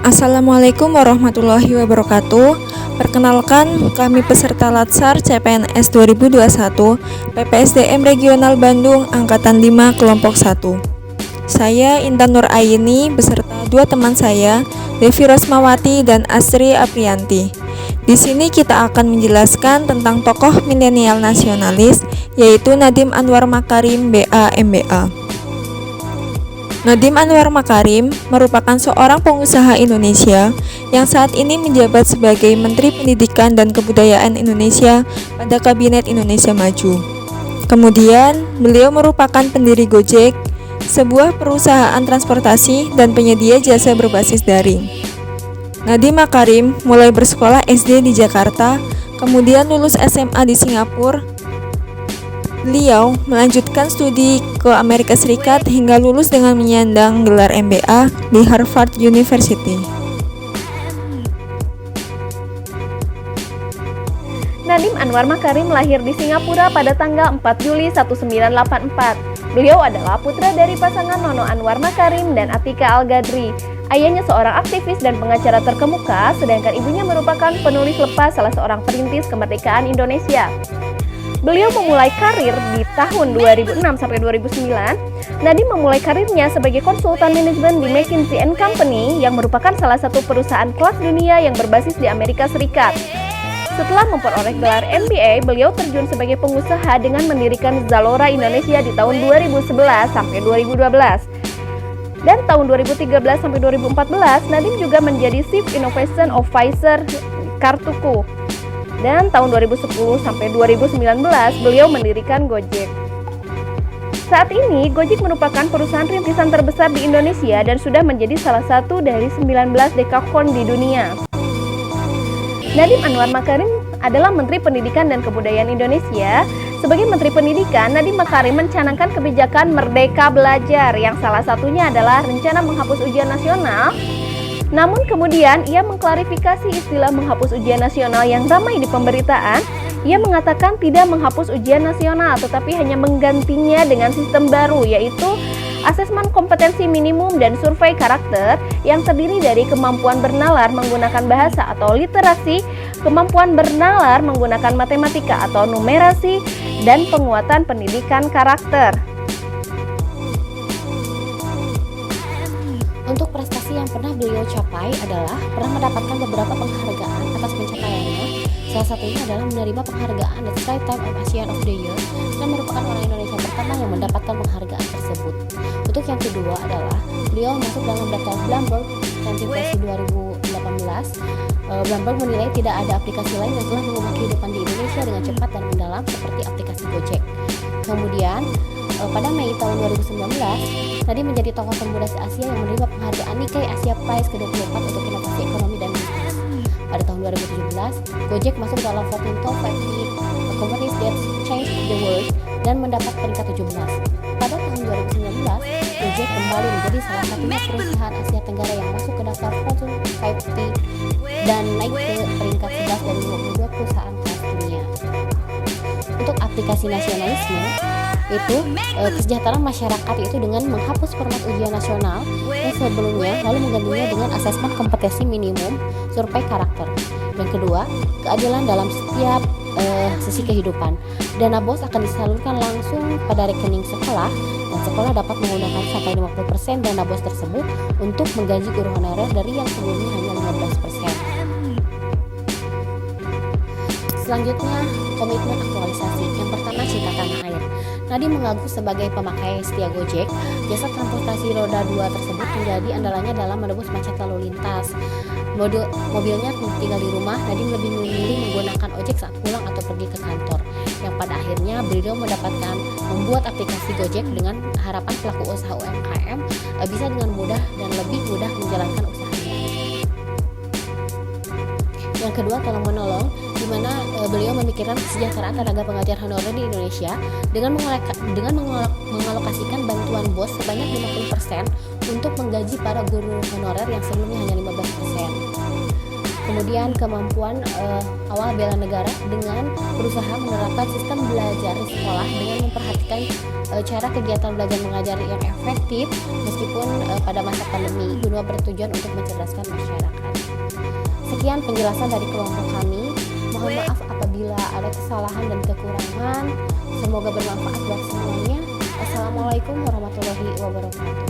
Assalamualaikum warahmatullahi wabarakatuh. Perkenalkan, kami peserta Latsar CPNS 2021 PPSDM Regional Bandung Angkatan 5 Kelompok 1. Saya Intan Nur Aini beserta dua teman saya, Devi Rosmawati dan Asri Aprianti. Di sini kita akan menjelaskan tentang tokoh milenial nasionalis, yaitu Nadiem Anwar Makarim BA MBA. Nadiem Anwar Makarim merupakan seorang pengusaha Indonesia yang saat ini menjabat sebagai Menteri Pendidikan dan Kebudayaan Indonesia pada Kabinet Indonesia Maju. Kemudian, beliau merupakan pendiri Gojek, sebuah perusahaan transportasi dan penyedia jasa berbasis daring. Nadiem Makarim mulai bersekolah SD di Jakarta, kemudian lulus SMA di Singapura. Beliau melanjutkan studi ke Amerika Serikat hingga lulus dengan menyandang gelar MBA di Harvard University. Nadiem Anwar Makarim lahir di Singapura pada tanggal 4 Juli 1984. Beliau adalah putra dari pasangan Nono Anwar Makarim dan Atika Al-Gadri. Ayahnya seorang aktivis dan pengacara terkemuka, sedangkan ibunya merupakan penulis lepas salah seorang perintis kemerdekaan Indonesia. Beliau memulai karir di tahun 2006 sampai 2009. Nadiem memulai karirnya sebagai konsultan manajemen di McKinsey & Company yang merupakan salah satu perusahaan kelas dunia yang berbasis di Amerika Serikat. Setelah memperoleh gelar MBA, beliau terjun sebagai pengusaha dengan mendirikan Zalora Indonesia di tahun 2011 sampai 2012. Dan tahun 2013 sampai 2014, Nadiem juga menjadi Chief Innovation Officer Kartuku. Dan tahun 2010 sampai 2019 beliau mendirikan Gojek. Saat ini Gojek merupakan perusahaan rintisan terbesar di Indonesia dan sudah menjadi salah satu dari 19 dekakorn di dunia. Nadiem Anwar Makarim adalah Menteri Pendidikan dan Kebudayaan Indonesia. Sebagai Menteri Pendidikan, Nadiem Makarim mencanangkan kebijakan Merdeka Belajar yang salah satunya adalah rencana menghapus ujian nasional. Namun kemudian ia mengklarifikasi istilah menghapus ujian nasional yang ramai di pemberitaan. Ia mengatakan tidak menghapus ujian nasional tetapi hanya menggantinya dengan sistem baru, yaitu asesmen kompetensi minimum dan survei karakter yang terdiri dari kemampuan bernalar menggunakan bahasa atau literasi, kemampuan bernalar menggunakan matematika atau numerasi, dan penguatan pendidikan karakter. Untuk prestasi yang pernah beliau capai adalah pernah mendapatkan beberapa penghargaan atas pencapaiannya. Salah satunya adalah menerima penghargaan The Lifetime of ASEAN of the Year dan merupakan orang Indonesia pertama yang mendapatkan penghargaan tersebut. Untuk yang kedua adalah beliau masuk dalam daftar Bloomberg Anti-Korupsi 2018. Bloomberg menilai tidak ada aplikasi lain yang telah mengubah kehidupan di Indonesia dengan cepat dan mendalam seperti aplikasi Gojek. Kemudian pada Mei tahun 2019, Nadiem menjadi tokoh termuda se-Asia yang menerima penghargaan Nikkei Asia Prize ke-24 untuk inovasi ekonomi dan bisnis. Pada tahun 2017, Gojek masuk dalam 14 Top 50 Companies That Changed the World dan mendapat peringkat 17. Pada tahun 2019, Gojek kembali menjadi salah satunya perusahaan Asia Tenggara yang masuk ke daftar Fortune 50 dan naik ke peringkat 11 dari 22 perusahaan kelas dunia. Untuk aplikasi nasionalisme, itu kesejahteraan masyarakat itu dengan menghapus format ujian nasional yang sebelumnya lalu menggantinya dengan asesmen kompetensi minimum survei karakter. Yang kedua, keadilan dalam setiap sisi kehidupan. Dana BOS akan disalurkan langsung pada rekening sekolah dan sekolah dapat menggunakan sampai 50% dana BOS tersebut untuk menggaji guru honorer dari yang sebelumnya hanya 15%. Selanjutnya, komitmen aktualisasi. Yang pertama, cinta tanah air. Nadiem mengaku sebagai pemakai setia Gojek, jasa transportasi roda 2 tersebut menjadi andalannya dalam menebus macet lalu lintas. Mobilnya tinggal di rumah, Nadiem lebih memilih menggunakan ojek saat pulang atau pergi ke kantor. Yang pada akhirnya beliau mendapatkan membuat aplikasi Gojek dengan harapan pelaku usaha UMKM bisa dengan mudah dan lebih mudah menjalankan usahanya. Yang kedua, tolong menolong, di mana beliau memikirkan kesejahteraan tenaga pengajar honorer di Indonesia dengan mengalokasikan bantuan BOS sebanyak 50% untuk menggaji para guru honorer yang sebelumnya hanya 15%. Kemudian kemampuan awal bela negara dengan berusaha menerapkan sistem belajar di sekolah dengan memperhatikan cara kegiatan belajar mengajar yang efektif meskipun pada masa pandemi guna bertujuan untuk mencerdaskan masyarakat. Sekian penjelasan dari kelompok kami. Mohon maaf apabila ada kesalahan dan kekurangan. Semoga bermanfaat buat semuanya. Assalamualaikum warahmatullahi wabarakatuh.